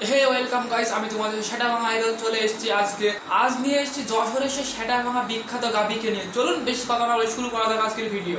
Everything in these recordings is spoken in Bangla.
হে ওয়েলকাম গাইস, আমি তোমাদের সেটা ভাঙা আইডল চলে এসেছি আজ নিয়ে এসেছি যশোরের সে সেটা ভাঙা বিখ্যাত গাবিকে নিয়ে। চলুন বেশি কথা না বলে শুরু করা যাক আজকের ভিডিও।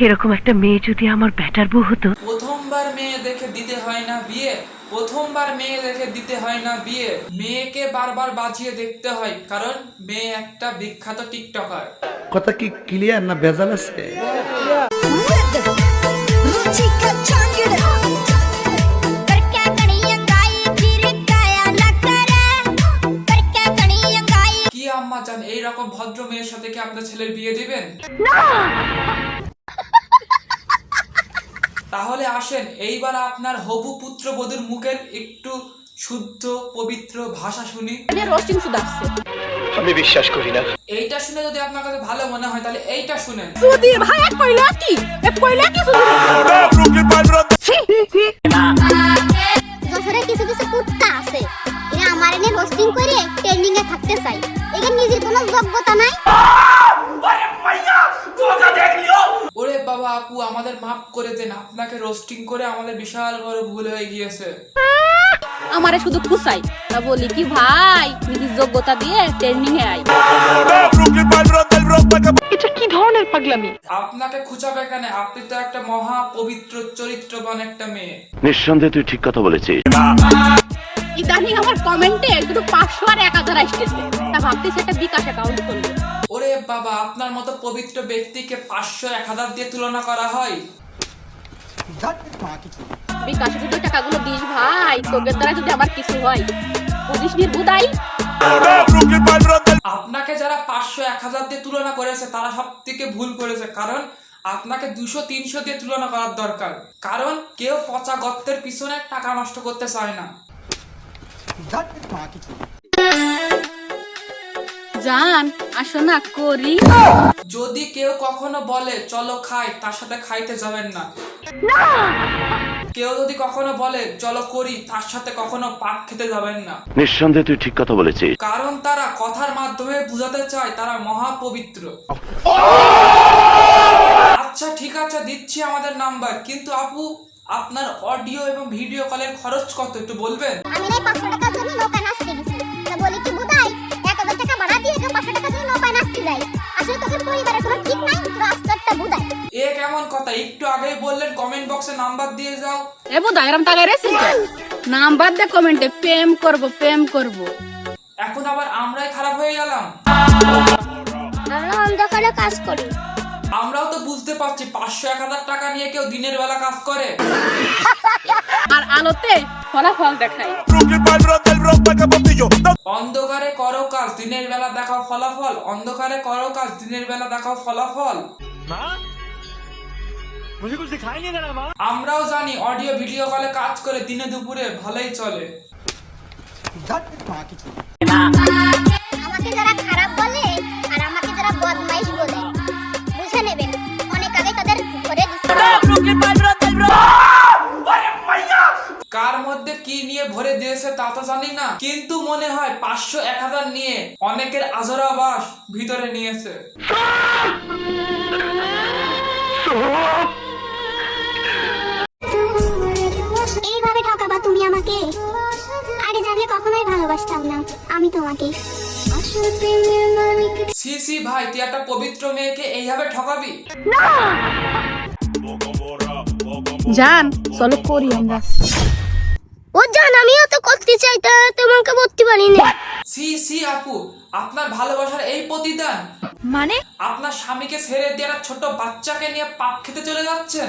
এরকম একটা মেয়ে যদি আমার ব্যাটার বউ হতো। প্রথমবার মেয়ে দেখে দিতে হয় না বিয়ে, প্রথমবার মেয়ে দেখে দিতে হয় না বিয়ে, মেয়েকে বারবার বাজিয়ে দেখতে হয়, কারণ মেয়ে একটা বিখ্যাত টিকটকার। কথা কি ক্লিয়ার না ভেজাল আছে? কি আম্মা জান, এইরকম ভদ্র মেয়ের সাথে কি আপনার ছেলের বিয়ে দিবেন? তাহলে আসেন এইবার আপনার হবু পুত্র বধূর মুখের একটু শুদ্ধ পবিত্র ভাষা শুনি। আমি বিশ্বাস করি না। এইটা শুনে যদি আপনার কাছে ভালো মনে হয় তাহলে এইটা শুনেন। সুধীর ভাই এক কইলা কি যশোরে কিছু কিছু কুত্তা আছে, এরা আমার এনে রোস্টিং করে ট্রেন্ডিং এ থাকতে চাই। এদের নিজের কোনো যোগ্যতা নাই। ওরে বাবা আপু, আমাদের মাফ করে দেন, আপনাকে রোস্টিং করে আমাদের বিশাল বড় ভুল হয়ে গিয়েছে। আমারে শুধু খুশাই তা বলি কি ভাই নিজের যোগ্যতা দিয়ে ট্রেনিং এ আই। এটা কি ধরনের পাগলামি? আপনাকে খুঁচাবে কেন? আপনি তো একটা মহা পবিত্র চরিত্রবান একটা মেয়ে। নিঃসন্দেহে তুই ঠিক কথা বলেছিস। ইদানিং আমার কমেন্টে শুধু 500 আর 1000 আসতেছে, তা ভাবতেছি একটা বিকাশ অ্যাকাউন্ট খুলবো। ওরে বাবা, আপনার মতো পবিত্র ব্যক্তিকে 500-1000 দিয়ে তুলনা করা হয়? বিকাশে যদি টাকাগুলো দিস ভাই, তোদের দ্বারা যদি আমার কিছু হয় বুঝিস নির্বুদাই। আপনাকে যারা 500-1000 দিয়ে তুলনা করেছে তারা সব থেকে ভুল করেছে, কারণ আপনাকে 200-300 দিয়ে তুলনা করার দরকার, কারণ কেউ পচা গর্তের পিছনে টাকা নষ্ট করতে চায় না। জান আসো না করি। যদি কেউ কখনো বলে চলো খাই, তার সাথে খাইতে যাবেন না। কেউ যদি কখনো বলে চলো করি, তার সাথে কখনো পাক খেতে যাবেন না, নিঃসন্দেহে তুই ঠিক কথা বলেছিস। কারণ তারা কথার মাধ্যমে বোঝাতে চায় তারা মহাপবিত্র। আচ্ছা ঠিক আছে, দিচ্ছি আমাদের নাম্বার, কিন্তু আপু আপনার অডিও এবং ভিডিও কলের খরচ কত একটু বলবেন? আমি নাই 500 টাকার জন্য নৌকা নাচতে গেছি, তা বলি কি বুদাই 1000 টাকা ভাড়া দিয়ে কেউ 500 টাকার জন্য নৌকা নাচতে যায়। আসলে তোদের পরিবারের কোনো ঠিক নাই, রাস্তাটা বুদাই। এ কেমন কথা? একটু আগেই বললেন কমেন্ট বক্সে নাম্বার দিয়ে যাও। এ বুদা এরম টাকা রেছি নাম্বার দে কমেন্টে প্রেম করব। এখন আবার আমরাই খারাপ হয়ে গেলাম। আমরা অন্ধকারে কাজ করি। আমরাও তো বুঝতে পারছি 500-1000 টাকা নিয়ে কেউ দিনের বেলা কাজ করে, আর আলোতে ফলাফল দেখাই। অন্ধকারে করো কাজ, দিনের বেলা দেখাও ফলাফল। অন্ধকারে করো কাজ, দিনের বেলা দেখাও ফলাফল। আমরাও জানি অডিও ভিডিও কলে কাজ করে দিনে দুপুরে ভালোই চলে। আমাকে যারা খারাপ বলে আর আমাকে যারা বদমাইশ বলে বুঝে নেবেন, অনেক আগে তাদের ধরে দিচ্ছে। কার মধ্যে কি নিয়ে ভরে দিয়েছে তা তো জানি না, কিন্তু মনে হয় 500-1000 নিয়ে অনেকের আজরাবাস ভিতরে নিয়েছে। এইভাবে ঠকাবা তুমি আমাকে? আগে জানলে কখনোই ভালোবাসতাম না আমি তোমাকে। সি সি ভাই, তুই একটা পবিত্র মেয়েকে এইভাবে ঠকাবি? জান চলো করি আমরা। ও জান, আমিও তো করতে চাই, তা তোমাকে বলতে পারি না। সি সি আপু, আপনার ভালোবাসার এই প্রতিদান? মানে আপনার স্বামীকে ছেড়ে দিয়ে একটা ছোট বাচ্চাকে নিয়ে পাপ খেতে চলে যাচ্ছেন?